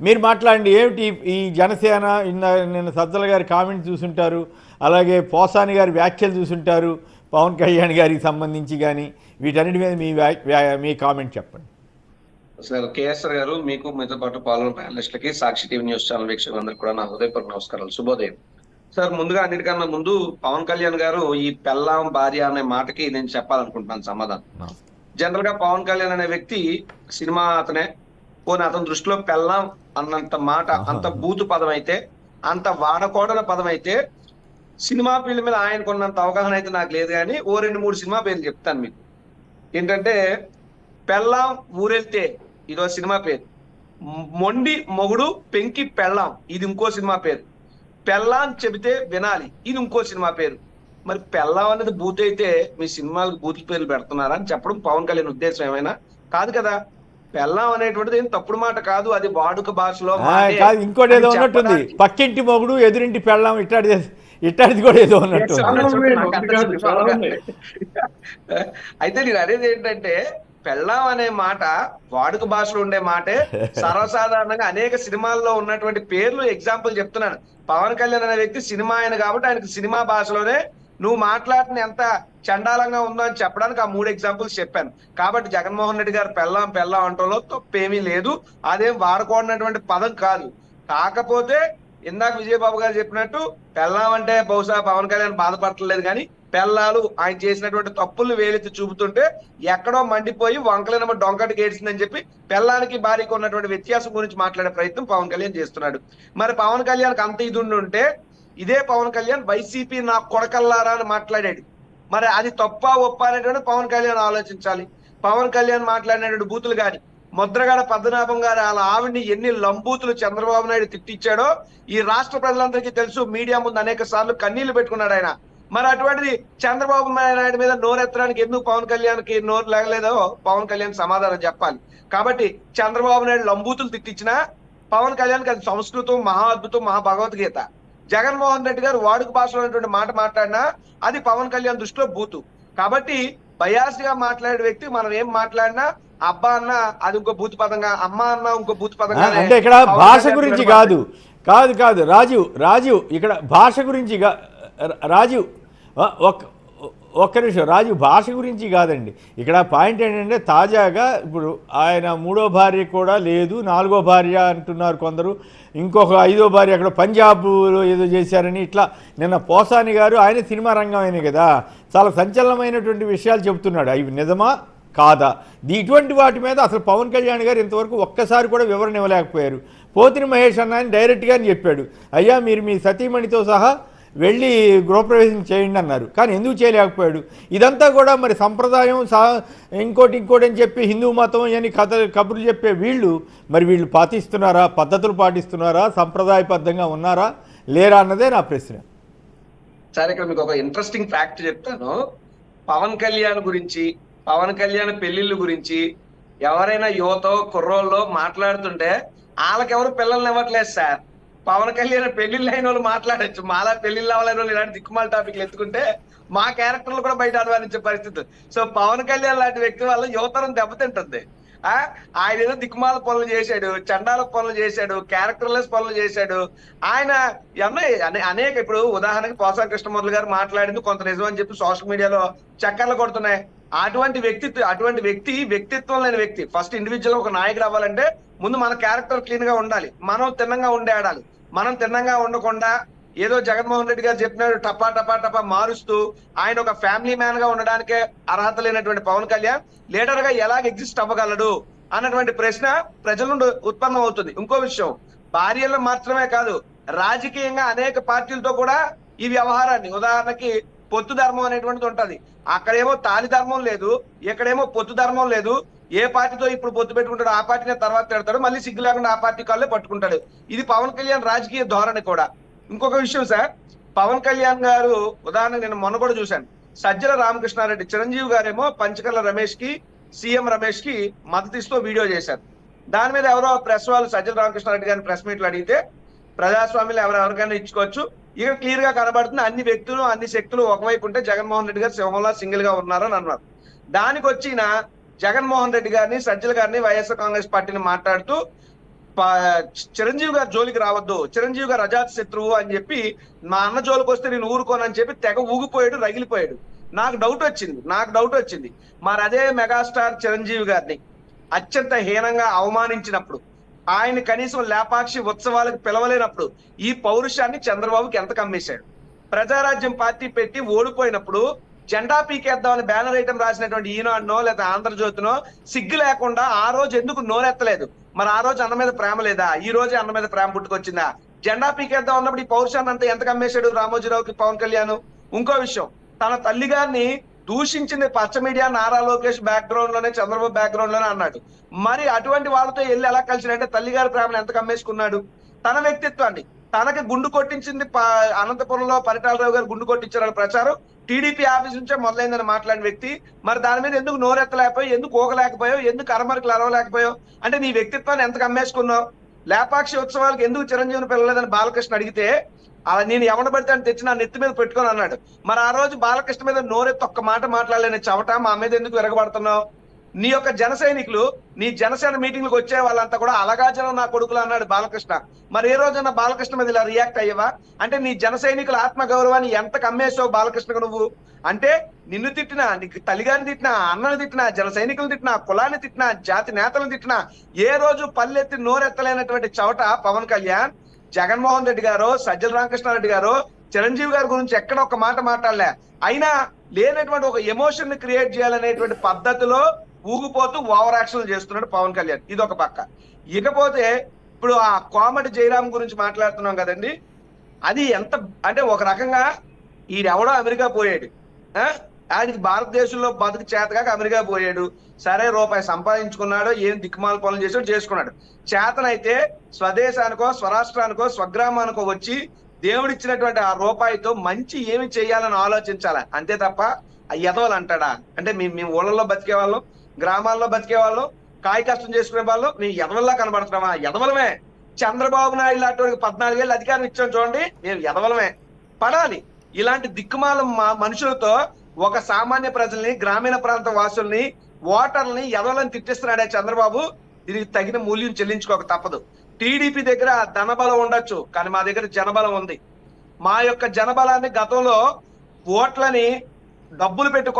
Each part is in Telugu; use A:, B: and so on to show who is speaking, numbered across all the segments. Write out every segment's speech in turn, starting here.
A: మీరు మాట్లాడండి. ఏమిటి ఈ జనసేన నిన్న సజ్జల గారి కామెంట్ చూసుంటారు, అలాగే పోసాని గారి వ్యాఖ్యలు చూసుంటారు, పవన్ కళ్యాణ్ గారికి సంబంధించి కానీ వీటన్నిటి మీద మీ కామెంట్ చెప్పండి.
B: సార్ కేఎస్ఆర్ గారు, మీకు మీతో పాటు పాల్గొన్న ప్యానలిస్టులకి, సాక్షి టీవీ న్యూస్ ఛానల్ వీక్షకులందరికీ కూడా నా హృదయపూర్వక నమస్కారాలు, శుభోదయం. సార్, ముందుగా అన్నిటికన్నా ముందు పవన్ కళ్యాణ్ గారు ఈ పెళ్ళాం భార్య అనే మాటకి నేను చెప్పాలనుకుంటున్నాను సమాధానం. జనరల్ గా పవన్ కళ్యాణ్ అనే వ్యక్తి సినిమా అతనే, పోనీ అతని దృష్టిలో పెళ్ళాం అన్నంత మాట అంత బూతు పదం అయితే, అంత వాడకూడని పదం అయితే, సినిమా ఫీల్డ్ మీద ఆయనకున్నంత అవగాహన అయితే నాకు లేదు. కానీ ఓ 2-3 సినిమా పేర్లు చెప్తాను మీకు. ఏంటంటే, పెళ్ళాం ఊరెళ్తే ఇదో సినిమా పేరు, మొండి మొగుడు పెంకి పెళ్ళాం ఇది ఇంకో సినిమా పేరు, పెళ్ళాం చెబితే వినాలి ఇది ఇంకో సినిమా పేరు. మరి పెళ్ళాం అనేది బూత్ అయితే మీ సినిమాలకు బూత్ పేర్లు పెడుతున్నారా అని చెప్పడం పవన్ కళ్యాణ్ ఉద్దేశం ఏమైనా? కాదు కదా. పెళ్ళాం అనేటువంటిది ఏం తప్పుడు మాట కాదు, అది వాడుక భాషలో.
A: ఇంకోటి ఏదో ఉన్నట్టుంది, పక్కింటి మొగుడు ఎదురింటి పెళ్ళాం ఇట్టాడిది కూడా ఏదో ఉన్నట్టు.
B: అయితే నేను అనేది ఏంటంటే, పెళ్ళాం అనే మాట వాడుక భాషలో ఉండే మాటే. సర్వసాధారణంగా అనేక సినిమాల్లో ఉన్నటువంటి పేర్లు ఎగ్జాంపుల్ చెప్తున్నాను. పవన్ కళ్యాణ్ అనే వ్యక్తి సినిమా ఆయన కాబట్టి ఆయనకి సినిమా భాషలోనే నువ్వు మాట్లాడిన ఎంత చండాలంగా ఉందో అని చెప్పడానికి ఆ 3 ఎగ్జాంపుల్స్ చెప్పాను. కాబట్టి జగన్మోహన్ రెడ్డి గారు పెళ్ళాం అంటలో తప్పేమీ లేదు, అదేం వాడకూడనటువంటి పదం కాదు. కాకపోతే ఇందాక విజయబాబు గారు చెప్పినట్టు పెళ్ళాం అంటే బహుశా పవన్ కళ్యాణ్ బాధపడలేదు, కానీ పెళ్ళాలు ఆయన చేసినటువంటి తప్పుల్ని వేలెత్తి చూపుతుంటే ఎక్కడో మండిపోయి వంకలైన డొంకటికి ఏడ్చిందని చెప్పి పెళ్ళానికి భార్యకు ఉన్నటువంటి వ్యత్యాసం గురించి మాట్లాడే ప్రయత్నం పవన్ కళ్యాణ్ చేస్తున్నాడు. మరి పవన్ కళ్యాణ్కి అంత ఇది ఉంటే, ఇదే పవన్ కళ్యాణ్ వైసీపీ నా కొడకల్లారా అని మాట్లాడాడు. మరి అది తప్ప ఒప్ప అనేటువంటి పవన్ కళ్యాణ్ ఆలోచించాలి. పవన్ కళ్యాణ్ మాట్లాడినటువంటి బూతులు కానీ, ముద్రగడ పద్మనాభం గారు అలా ఆవిడ్ని ఎన్ని లంబూతులు చంద్రబాబు నాయుడు తిట్టించాడో ఈ రాష్ట్ర ప్రజలందరికీ తెలుసు. మీడియా ముందు అనేక సార్లు కన్నీళ్లు పెట్టుకున్నాడు ఆయన. మరి అటువంటిది చంద్రబాబు నాయుడు మీద నోరెత్తడానికి ఎందుకు పవన్ కళ్యాణ్కి నోరు లేగలేదో పవన్ కళ్యాణ్ సమాధానం చెప్పాలి. కాబట్టి చంద్రబాబు నాయుడు లంబూతులు తిట్టించినా పవన్ కళ్యాణ్కి అది సంస్కృతం, మహా అద్భుతం, మహా భగవద్గీత. జగన్మోహన్ రెడ్డి గారు వాడుక భాషలో ఉన్నటువంటి మాట మాట్లాడినా అది పవన్ కళ్యాణ్ దృష్టిలో బూతు. కాబట్టి బయాస్ గా మాట్లాడే వ్యక్తి మనం ఏం మాట్లాడినా అబ్బా అన్న అది ఇంకో బూతు పదంగా, అమ్మ అన్న ఇంకో బూతు పదంగా.
A: అంటే ఇక్కడ భాష గురించి కాదు రాజు ఇక్కడ భాష గురించి రాజు ఒక్క నిమిషం, రాజు భాష గురించి కాదండి. ఇక్కడ పాయింట్ ఏంటంటే, తాజాగా ఇప్పుడు ఆయన 3వ భార్య కూడా లేదు, 4వ భార్య అంటున్నారు కొందరు, ఇంకొక 5వ భార్య అక్కడ పంజాబ్లో ఏదో చేశారని. ఇట్లా నిన్న పోసాని గారు, ఆయన సినిమా రంగం అయిన కదా, చాలా సంచలనమైనటువంటి విషయాలు చెబుతున్నాడు. అవి నిజమా కాదా? ఇటువంటి వాటి మీద అసలు పవన్ కళ్యాణ్ గారు ఇంతవరకు ఒక్కసారి కూడా వివరణ ఇవ్వలేకపోయారు. పోతిని మహేష్ అన్న అని డైరెక్ట్గానే చెప్పాడు, అయ్యా మీరు మీ సతీమణితో సహా వెళ్ళి గృహప్రవేశం చేయండి అన్నారు. కానీ ఎందుకు చేయలేకపోయాడు? ఇదంతా కూడా మరి సంప్రదాయం ఇంకోటి అని చెప్పి హిందూ మతం అని కబుర్లు చెప్పే వీళ్ళు పాటిస్తున్నారా, పద్ధతులు పాటిస్తున్నారా, సంప్రదాయబద్ధంగా ఉన్నారా లేరా అన్నదే నా ప్రశ్న.
B: సరే, ఇక్కడ మీకు ఒక ఇంట్రెస్టింగ్ ఫ్యాక్ట్ చెప్తాను. పవన్ కళ్యాణ్ గురించి, పవన్ కళ్యాణ్ పెళ్లిళ్ళ గురించి ఎవరైనా యువతో కుర్రోళ్ళో మాట్లాడుతుంటే వాళ్ళకెవరు పిల్లల్ని ఇవ్వట్లేదు సార్. పవన్ కళ్యాణ్ పెళ్లిళ్ళు అయిన వాళ్ళు మాట్లాడచ్చు, మాలా పెళ్లిళ్ళు అవ్వలేని వాళ్ళు ఇలాంటి దిక్కుమాల టాపిక్లు ఎత్తుకుంటే మా క్యారెక్టర్లు కూడా బయట అనుమానించే పరిస్థితి. సో పవన్ కళ్యాణ్ లాంటి వ్యక్తి వల్ల యువతరం దెబ్బతింటుంది. ఆయన ఏదో దిక్కుమాల పనులు చేశాడు, చండాల పనులు చేశాడు, క్యారెక్టర్లెస్ పనులు చేశాడు. ఆయన అనేక, ఇప్పుడు ఉదాహరణకి పోసాని కృష్ణమూర్తి గారు మాట్లాడింది కొంత నిజం అని చెప్పి సోషల్ మీడియాలో చక్కర్లు కొడుతున్నాయి. అటువంటి వ్యక్తిత్వం లేని వ్యక్తి. ఫస్ట్ ఇండివిజువల్ ఒక నాయకుడు అవ్వాలంటే ముందు మన క్యారెక్టర్ క్లీన్ గా ఉండాలి, మనం తిన్నంగా ఆడాలి. మనం తిన్నంగా ఉండకుండా ఏదో జగన్మోహన్ రెడ్డి గారు చెప్పినాడు టపా టపా టపా మారుస్తూ ఆయన ఒక ఫ్యామిలీ మ్యాన్ గా ఉండడానికే అర్హత లేనటువంటి పవన్ కళ్యాణ్ లీడర్ గా ఎలాగ ఎగ్జిస్ట్ అవ్వగలడు అన్నటువంటి ప్రశ్న ప్రజల నుండి ఉత్పన్నం అవుతుంది. ఇంకో విషయం, భార్యలు మాత్రమే కాదు, రాజకీయంగా అనేక పార్టీలతో కూడా ఈ వ్యవహారాన్ని, ఉదాహరణకి పొత్తు ధర్మం అనేటువంటిది ఉంటది. అక్కడేమో తాలి ధర్మం లేదు, ఇక్కడేమో పొత్తు ధర్మం లేదు. ఏ పార్టీతో ఇప్పుడు పొత్తు పెట్టుకుంటాడు ఆ పార్టీని తర్వాత తిడతాడు, మళ్ళీ సిగ్గు లేకుండా ఆ పార్టీ కాళ్ళే పట్టుకుంటాడు. ఇది పవన్ కళ్యాణ్ రాజకీయ ధోరణి కూడా. ఇంకొక విషయం సార్, పవన్ కళ్యాణ్ గారు ఉదాహరణ నేను మొన్న కూడా చూశాను, సజ్జల రామకృష్ణారెడ్డి చిరంజీవి గారేమో పంచకర్ల రమేష్ కి, సీఎం రమేష్ కి మద్దతు ఇస్తూ వీడియో చేశారు. దాని మీద ఎవరో ప్రెస్ వాళ్ళు సజ్జల రామకృష్ణారెడ్డి గారిని ప్రెస్ మీట్లు అడిగితే, ప్రజాస్వామ్యంలో ఎవరికైనా ఇచ్చుకోవచ్చు, ఇక క్లియర్ గా కనబడుతుంది అన్ని వ్యక్తులు అన్ని శక్తులు ఒకవైపు ఉంటే జగన్మోహన్ రెడ్డి గారు సింహంలా సింగిల్ గా ఉన్నారని అన్నారు. దానికి వచ్చిన జగన్మోహన్ రెడ్డి గారిని, సజ్జల గారిని, వైఎస్ఆర్ కాంగ్రెస్ పార్టీని మాట్లాడుతూ చిరంజీవి గారి జోలికి రావద్దు, చిరంజీవి గారు అజాత శత్రువు అని చెప్పి మా అన్న జోలికి వస్తే నేను ఊరుకోనని చెప్పి తెగ ఊగిపోయాడు, రగిలిపోయాడు. నాకు డౌట్ వచ్చింది మరి అదే మెగాస్టార్ చిరంజీవి గారిని అత్యంత హీనంగా అవమానించినప్పుడు, ఆయన కనీసం లేపాక్షి ఉత్సవాలకు పిలవలేనప్పుడు ఈ పౌరుషాన్ని చంద్రబాబుకి ఎంత కమ్మేశాడు. ప్రజారాజ్యం పార్టీ పెట్టి ఓడిపోయినప్పుడు జెండా పీకేద్దామని బ్యానర్ ఐటమ్ రాసినటువంటి ఈనాడునో లేదా ఆంధ్రజ్యోతినో సిగ్గు లేకుండా ఆ రోజు ఎందుకు నోరెత్తలేదు? మరి ఆ రోజు అన్న మీద ప్రేమ లేదా? ఈ రోజు అన్న మీద ప్రేమ పుట్టుకొచ్చిందా? జెండా పీకేద్దాం అన్నప్పుడు ఈ పౌరుషాన్ని అంతా ఎంత కమ్మేశాడు రామోజీరావుకి పవన్ కళ్యాణ్. ఇంకో విషయం, తన తల్లి గారిని దూషించింది పచ్చ మీడియా, నారా లోకేష్ బ్యాక్గ్రౌండ్ లోనే, చంద్రబాబు బ్యాక్గ్రౌండ్ లోనే అన్నాడు. మరి అటువంటి వాళ్ళతో వెళ్ళి ఎలా కలిసినంటే తల్లిగారి ప్రేమను ఎంత కమ్మేసుకున్నాడు? తన వ్యక్తిత్వాన్ని, తనకి గుండు కొట్టించింది అనంతపురంలో పరిటాలరావు గారు గుండు కొట్టించారని ప్రచారం టీడీపీ ఆఫీస్ నుంచే మొదలైందని మాట్లాడిన వ్యక్తి మరి దాని మీద ఎందుకు నోరెత్తలేకపోయావు, ఎందుకు ఊగలేకపోయావు, ఎందుకు అరమరికి అరవలేకపోయావు? అంటే నీ వ్యక్తిత్వాన్ని ఎంత కమ్మేసుకున్నావు? లేపాక్షి ఉత్సవాలకు ఎందుకు చిరంజీవిని పిలవలేదని బాలకృష్ణ అడిగితే అలా నేను ఎవడ పడితే అని తెచ్చి నా నెత్తి మీద పెట్టుకొని అన్నాడు. మరి ఆ రోజు బాలకృష్ణ మీద నోరెత్తి ఒక్క మాట మాట్లాడలేని చవట మా మీద ఎందుకు విరగబడుతున్నావు? నీ యొక్క జన సైనికులు, నీ జనసేన మీటింగ్లకు వచ్చే వాళ్ళంతా కూడా అలగా జనం నా కొడుకులు అన్నాడు బాలకృష్ణ. మరి ఏ రోజున బాలకృష్ణ మీద ఇలా రియాక్ట్ అయ్యేవా? అంటే నీ జన సైనికుల ఆత్మ గౌరవాన్ని ఎంత కమ్మేసావు బాలకృష్ణకు నువ్వు? అంటే నిన్ను తిట్టినా, నీకు తల్లిగారిని తిట్టినా, అన్నని తిట్టినా, జన సైనికులు తిట్టినా, కులాన్ని తిట్టినా, జాతి నేతలను తిట్టినా, ఏ రోజు పల్లెత్తి నోరెత్తలేనటువంటి చవట పవన్ కళ్యాణ్, జగన్మోహన్ రెడ్డి గారు, సజ్జల రామకృష్ణారెడ్డి గారు, చిరంజీవి గారి గురించి ఎక్కడ ఒక మాట మాట్లాడలే. అయినా లేనటువంటి ఒక ఎమోషన్ ని క్రియేట్ చేయాలనేటువంటి పద్ధతిలో ఊగిపోతూ ఓవర్ యాక్షన్ చేస్తున్నాడు పవన్ కళ్యాణ్. ఇది ఒక పక్క. ఇకపోతే ఇప్పుడు ఆ కోమటి జయరాం గురించి మాట్లాడుతున్నాం కదండి, అది ఎంత అంటే ఒక రకంగా ఈయనెవడో అమెరికా పోయాడు, ఆయనకి భారతదేశంలో బతుకు చేతగాక అమెరికా పోయాడు. సరే రూపాయి సంపాదించుకున్నాడో ఏం దిక్కుమాల పనులు చేసాడో చేసుకున్నాడు. చేతనైతే స్వదేశానికో, స్వరాష్ట్రానికో, స్వగ్రామానికో వచ్చి దేవుడిచ్చినటువంటి ఆ రూపాయితో మంచి ఏమి చేయాలని ఆలోచించాలి. అంతే తప్ప ఆ ఎదవలు అంటాడా? అంటే మేము ఊళ్ళల్లో బతికే వాళ్ళం, గ్రామాల్లో బతికే వాళ్ళం, కాయ కష్టం చేసుకునే వాళ్ళు మేము ఎదవల్లా కనబడుతున్నామా? ఎదవలమే. చంద్రబాబు నాయుడు లాంటి 14 ఏళ్ళు అధికారం ఇచ్చాం చూడండి, మేము ఎదవలమే. పడాలి. ఇలాంటి దిక్కుమాల మనుషులతో ఒక సామాన్య ప్రజల్ని, గ్రామీణ ప్రాంత వాసుల్ని, ఓటర్లని ఎదవలని తిట్టిస్తున్నాడే చంద్రబాబు. దీనికి తగిన మూల్యం చెల్లించుకోక తప్పదు. టీడీపీ దగ్గర ధనబలం ఉండొచ్చు, కానీ మా దగ్గర జనబలం ఉంది. మా యొక్క జనబలాన్ని గతంలో ఓట్లని డబ్బులు పెట్టి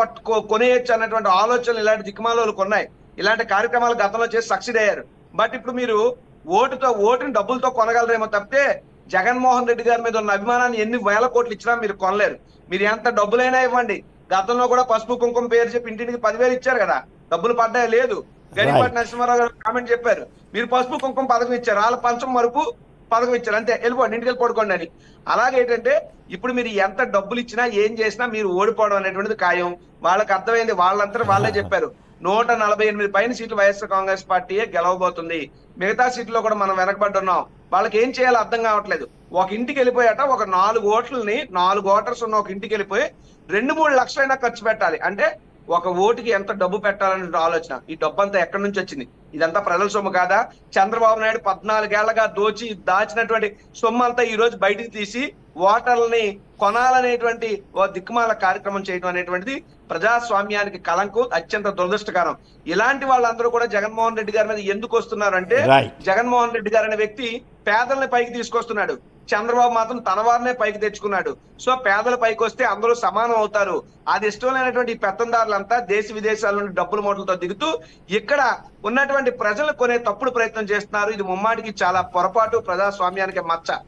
B: కొనేయచ్చు అన్నటువంటి ఆలోచనలు ఇలాంటి దిక్కుమాలు కొన్నాయి. ఇలాంటి కార్యక్రమాలు గతంలో చేసి సక్సెడ్ అయ్యారు. బట్ ఇప్పుడు మీరు ఓటుని డబ్బులతో కొనగలరేమో తప్పితే జగన్మోహన్ రెడ్డి గారి మీద ఉన్న అభిమానాన్ని ఎన్ని వేల కోట్లు ఇచ్చినా మీరు కొనలేరు. మీరు ఎంత డబ్బులైనా ఇవ్వండి. గతంలో కూడా పసుపు కుంకుమ పేరు చెప్పి ఇంటికి 10,000 ఇచ్చారు కదా, డబ్బులు పడ్డాయి లేదు. గరిపాటి నరసింహారావు గారు కామెంట్ చెప్పారు, మీరు పసుపు కుంకుమ పథకం ఇచ్చారు, వాళ్ళ పంచం మరుపు పథకం ఇచ్చారు, అంతే వెళ్ళిపోండి, ఇంటికి వెళ్ళి పడుకోండి అని. అలాగే ఏంటంటే ఇప్పుడు మీరు ఎంత డబ్బులు ఇచ్చినా ఏం చేసినా మీరు ఓడిపోవడం అనేటువంటిది ఖాయం. వాళ్ళకి అర్థమైంది, వాళ్ళంతా వాళ్ళే చెప్పారు. 148 పైన సీట్లు వైఎస్ఆర్ కాంగ్రెస్ పార్టీయే గెలవబోతుంది. మిగతా సీట్లో కూడా మనం వెనకబడ్డున్నాం. వాళ్ళకి ఏం చేయాలో అర్థం కావట్లేదు. ఒక ఇంటికి వెళ్ళిపోయాట, ఒక 4 ఓట్లని, 4 ఓటర్స్ ఉన్న ఒక ఇంటికి వెళ్ళిపోయి 2-3 లక్షలైనా ఖర్చు పెట్టాలి. అంటే ఒక ఓటుకి ఎంత డబ్బు పెట్టాలనే ఆలోచన. ఈ డబ్బు అంతా ఎక్కడి నుంచి వచ్చింది? ఇదంతా ప్రజల సొమ్ము కాదా? చంద్రబాబు నాయుడు 14 ఏళ్లగా దాచినటువంటి సొమ్ము అంతా ఈ రోజు బయటికి తీసి ఓటర్లని కొనాలనేటువంటి ఓ దిక్కుమాల కార్యక్రమం చేయడం అనేటువంటిది ప్రజాస్వామ్యానికి కలంకం, అత్యంత దురదృష్టకరం. ఇలాంటి వాళ్ళందరూ కూడా జగన్మోహన్ రెడ్డి గారి మీద ఎందుకు వస్తున్నారంటే, జగన్మోహన్ రెడ్డి గారు అనే వ్యక్తి పేదల్ని పైకి తీసుకొస్తున్నాడు. చంద్రబాబు మాత్రం తన వారినే పైకి తెచ్చుకున్నాడు. సో పేదల పైకి వస్తే అందరూ సమానం అవుతారు. అది ఇష్టం లేనటువంటి పెత్తందారులంతా దేశ విదేశాల నుండి డబ్బుల మూటలతో దిగుతూ ఇక్కడ ఉన్నటువంటి ప్రజలు కొనే తప్పుడు ప్రయత్నం చేస్తున్నారు. ఇది ముమ్మాటికి చాలా పొరపాటు, ప్రజాస్వామ్యానికి మచ్చ.